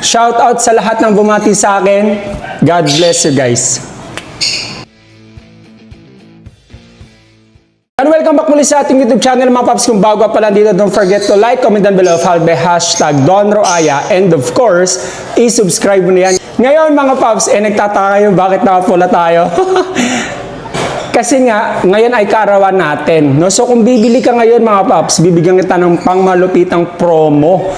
Shout out sa lahat ng bumati sa akin. God bless you guys. And welcome back muli sa ating YouTube channel mga paps. Kung bago pa lang dito, don't forget to like, comment down below, follow by hashtag Don Roaya, and of course, i-subscribe mo na yan. Ngayon mga paps, nagtataka kayo bakit nakapula tayo? Kasi nga, ngayon ay kaarawan natin. No? So kung bibili ka ngayon mga paps, bibigyan kita ng pangmalupitang promo,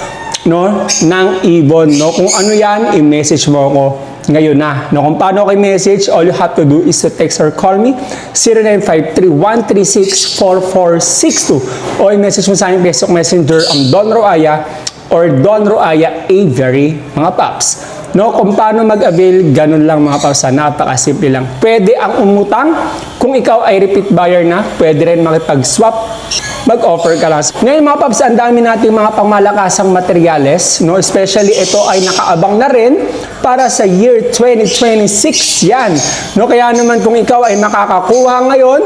no, ng Ibon. No? Kung ano yan, i-message mo ako ngayon na. No? Kung paano ako i-message, all you have to do is to text or call me 0953-136-4462 o i-message mo sa aking Facebook Messenger ang Don Roaya or Don Roaya Avery mga paps. No, kung paano mag-avail, ganun lang mga paps, napakasimple lang. Pwede ang umutang, kung ikaw ay repeat buyer na, pwede rin makipag-swap, mag-offer ka lang. Ngayon mga paps, ang dami nating mga pangmalakasang materyales, no? Especially ito ay nakaabang na rin para sa year 2026 yan. No? Kaya naman kung ikaw ay makakakuha ngayon,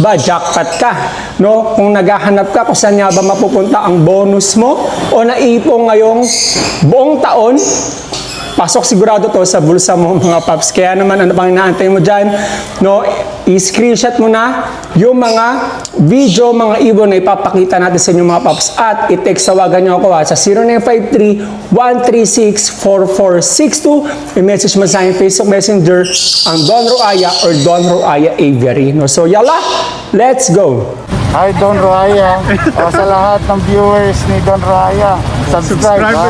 ba jackpot ka. No? Kung naghahanap ka kung saan nga ba mapupunta ang bonus mo o naipong ngayong buong taon, pasok sigurado to sa bulsa mo mga paps. Kaya naman ano pang inaantay mo dyan, no? I-screenshot mo na yung mga video, mga ibon na ipapakita natin sa inyo mga paps at i-text tawagan nyo ako sa 0953-136-4462. I-message mo sa aking Facebook Messenger ang Don Roaya or Don Roaya Avery. No? So yala, let's go! Hi Don Roaya. Sa lahat ng viewers ni Don Roaya, subscribe ha?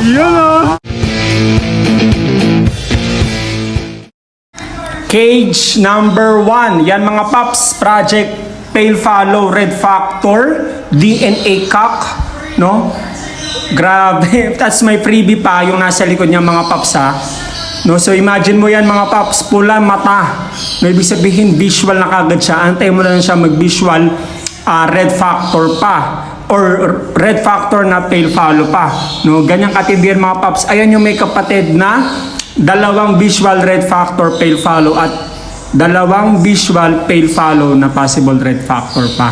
Cage number 1. Yan mga paps, Project Pale Follow Red Factor DNA Cock, no? Grabe, that's my freebie pa yung nasa likod niya mga paps ha. No, so imagine mo yan mga paps, pula mata. No, ibig sabihin visual na kagad siya. Antay mo lang siya mag-visual red factor pa or red factor na pale follow pa. No, ganyang katindihan mga paps. Ayan yung may kapatid na dalawang visual red factor pale follow at dalawang visual pale follow na possible red factor pa.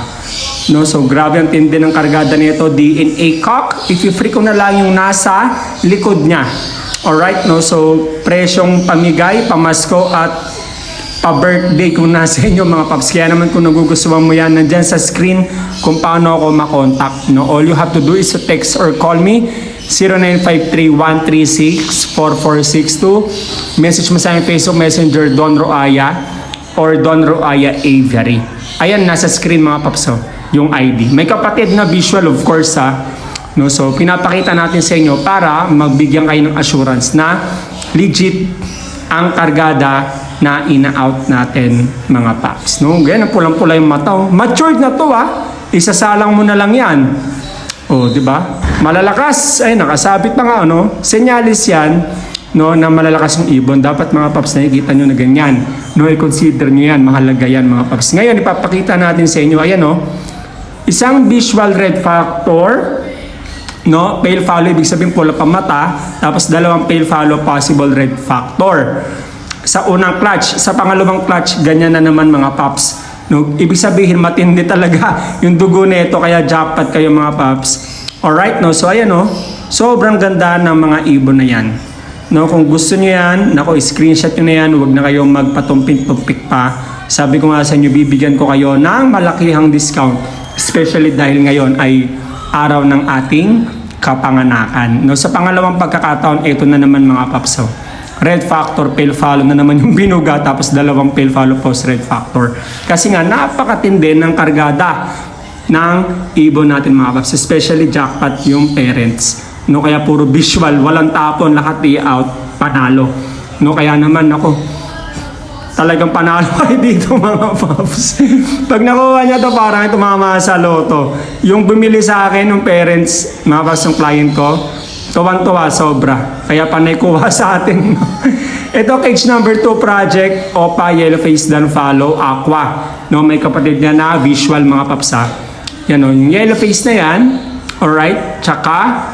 No, so grabe ang tindi ng kargada nito, DNA Cock. I-free ko na lang yung nasa likod niya. Alright, no, so presyong pamigay, pamasko at pa-birthday kung nasa inyo mga paps. Kaya naman kung nagugustuhan mo yan, nandyan sa screen kung paano ako makontakt. No? All you have to do is to text or call me 0953-136-4462. Message mo sa aking Facebook Messenger Don Roaya or Don Roaya Avery. Ayan, nasa screen mga paps, yung ID. May kapatid na visual of course ha. No? So pinapakita natin sa inyo para magbigyan kayo ng assurance na legit ang kargada na ina-out natin mga paps. No? Ganyan, pulang-pula yung mata. Matured na to ha. Isasalang mo na lang yan. O, di ba? Malalakas. Ay, nakasabit pa nga, ano? Senyalis yan, no, na malalakas yung ibon. Dapat mga paps, nakikita nyo na ganyan. No, i-consider nyo yan. Mahalaga yan mga paps. Ngayon, ipapakita natin sa inyo. Ayan, no? Isang visual red factor, no? Pale follow, ibig sabihin pula pa mata. Tapos dalawang pale follow, possible red factor. Sa unang clutch, sa pangalawang clutch, ganyan na naman mga paps. No, ibig sabihin matindi talaga yung dugo nito, kaya jackpot kayo mga paps. Alright, no, so ayan no, sobrang ganda ng mga ibon na yan. No, kung gusto niyo yan, nako, screenshot niyo na yan, huwag na kayong magpatumpik-tumpik pa. Sabi ko nga sa inyo, bibigyan ko kayo ng malakihang discount, especially dahil ngayon ay araw ng ating kapanganakan. No, sa pangalawang pagkakataon, ito na naman mga paps. Red factor, pale follow na naman yung binuga, tapos dalawang pale follow post red factor. Kasi nga, napakatindi ng kargada ng ibon natin mga paps, especially jackpot yung parents. No, kaya puro visual, walang tapon, lahat i-out, panalo. No, kaya naman ako, talagang panalo ay dito mga paps. Pag nakuha niya to, parang ito tumama sa loto. Yung bumili sa akin, yung parents, mga paps, yung client ko, tuwan-tuwa, sobra. Kaya panay kuha sa atin. Ito, cage number 2 project, Opa, Yellow Face, Dan Follow, Aqua. No, may kapatid niya na visual mga papsa. Yan o, yung yellow face na yan. Alright, tsaka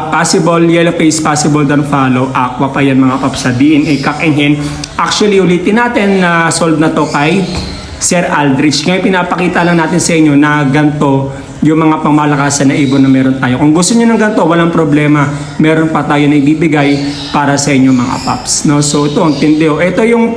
possible yellow face, possible Dan Follow, Aqua pa yan mga papsa. DNA, Cock and Hen. Actually, ulitin natin na sold na to kay Sir Aldrich. Ngayon, pinapakita lang natin sa inyo na ganito yung mga pangmalakasan na ibon na meron tayo. Kung gusto niyo ng ganito, walang problema. Meron pa tayo na ibibigay para sa inyo mga paps. No? So ito ang tindi. Ito yung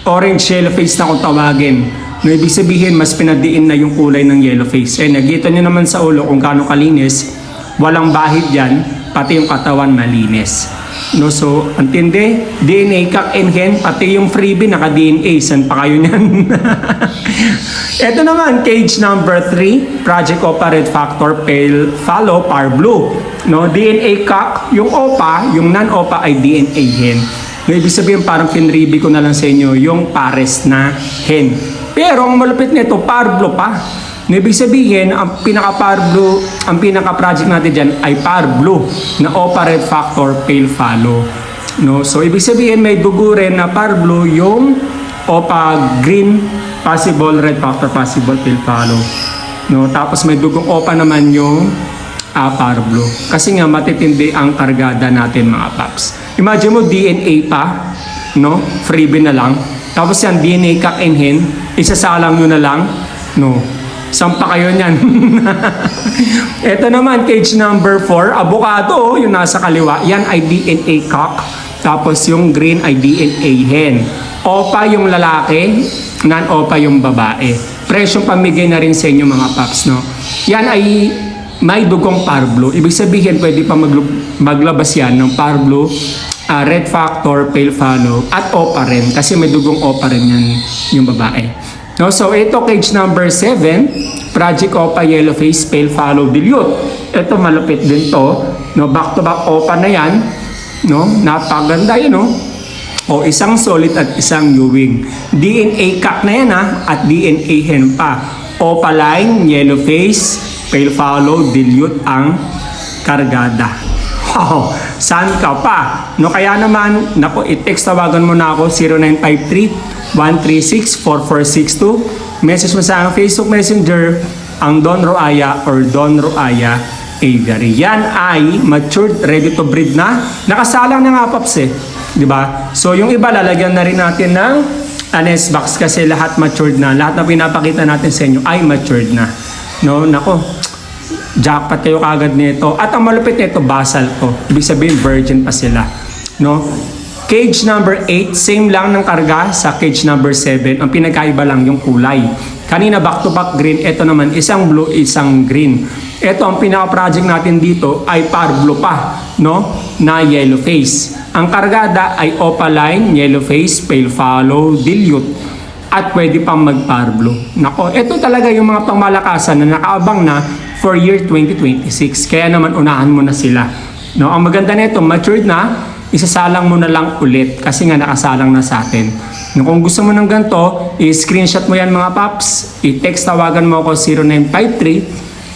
orange yellow face na kung tawagin. No, ibig sabihin, mas pinadiin na yung kulay ng yellow face. Nakita nyo naman sa ulo kung gaano kalinis. Walang bahid yan, pati yung katawan malinis. No, so, ang tindi, DNA, kak and hen, pati yung freebie, naka-DNA. San pa kayo niyan? Ito naman, cage number 3, Project Opa Red Factor Pale Follow Par Blue. No, DNA kak, yung opa, yung non-opa ay DNA hen. No, ibig sabihin, parang pinribi ko na lang sa inyo yung pares na hen. Pero ang malupit nito, par blue pa. No, ibig sabihin, ang pinaka-project natin dyan ay par blue na Opa Red Factor Pale Follow. No, so ibig sabihin may dugo rin na par blue yung Opa Green Possible Red Factor Possible Pale Follow. No, tapos may dugong Opa naman yung par blue. Kasi nga matitindi ang kargada natin mga paps. Imagine mo DNA pa, no? Freebie na lang. Tapos yan DNA kak and hen, isasalang nyo na lang, no? Sampa kayo niyan. Ito naman, cage number 4, avocado, yung nasa kaliwa. Yan ay DNA cock. Tapos yung green ay DNA hen. Opa yung lalaki, non-opa yung babae. Presyong pamigay na rin sa inyo mga paps, no? Yan ay may dugong par blue. Ibig sabihin, pwede pa maglabas yan ng par blue, red factor, pale follow, at opa rin. Kasi may dugong opa rin yan yung babae. No, so ito cage number 7, Project Opa Yellow Face Pale Follow Dilute. Ito malupit din to, no, back to back opa na yan, no, napaganda yun, no. O isang solid at isang Ewing. DNA cock na yan at DNA hen pa. Opa line, yellow face, pale follow, dilute ang kargada. Wow, saan ka pa? No, kaya naman, nako, i-text tawagan mo na ako 0953-136-4462. Message mo sa aking Facebook Messenger ang Don Roaya or Don Roaya Aviary. Yan ay matured, ready to breed na. Nakasalang na nga paps di ba? So yung iba lalagyan na rin natin ng nest box kasi lahat matured na. Lahat na pinapakita natin sa inyo ay matured na. No, nako. Jackpot kayo kagad nito. At ang malupit nito, basal to. Ibig sabihin, virgin pa sila. No? Cage number 8, same lang ng karga sa cage number 7. Ang pinagkaiba lang yung kulay. Kanina back-to-back green. Ito naman, isang blue, isang green. Ito, ang pinaka-project natin dito ay par blue pa. No? Na yellow face. Ang kargada ay opaline, yellow face, pale follow, dilute. At pwede pang mag-par blue. Nako, ito talaga yung mga pangmalakasan na nakaabang na for year 2026. Kaya naman unahan mo na sila. No, ang maganda nito, matured na, isasalang mo na lang ulit kasi nga nakasalang na sa atin. No, kung gusto mo ng ganito, i-screenshot mo yan mga paps. I-text tawagan mo ako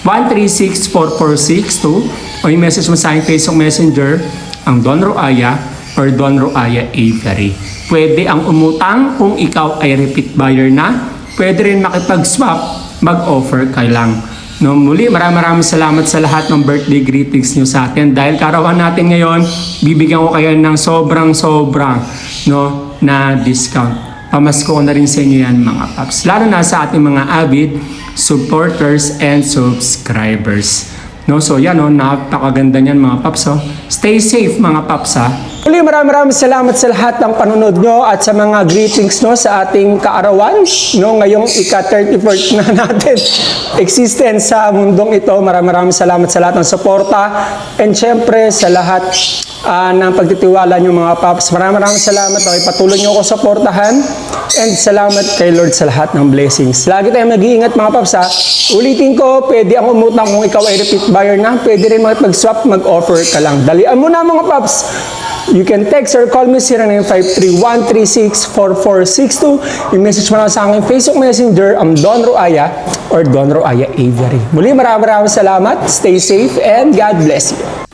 0953-136-4462 o i-message mo sa aking Facebook Messenger ang Don Roaya or Don Roaya Aviary. Pwede ang umutang kung ikaw ay repeat buyer na. Pwede rin makipag-swap, mag-offer ka lang. No, muli, maraming salamat sa lahat ng birthday greetings nyo sa atin. Dahil karawan natin ngayon, bibigyan ko kayo ng sobrang no, na discount. Pamasko ko na rin sa inyo yan mga paps. Lalo na sa ating mga avid supporters and subscribers. No, so yan, no, napakaganda niyan mga paps. Stay safe mga paps Muli, maraming salamat sa lahat ng panunod nyo at sa mga greetings no sa ating kaarawan no ngayong ika-34th na natin existence sa mundong ito. Maraming salamat sa lahat ng suporta and syempre sa lahat ng pagtitiwala nyo mga paps. Maraming salamat na patuloy nyo ako suportahan and salamat kay Lord sa lahat ng blessings. Lagi tayong mag-iingat mga paps Ulitin ko, pwede ang umutang kung ikaw ay repeat buyer na. Pwede rin mag-swap, mag-offer ka lang. Dalian mo na mga paps. You can text or call me 0953-136-4462. I-message mo lang sa aking Facebook Messenger ang Don Roaya or Don Roaya Aviary. Muli, maraming salamat. Stay safe and God bless you.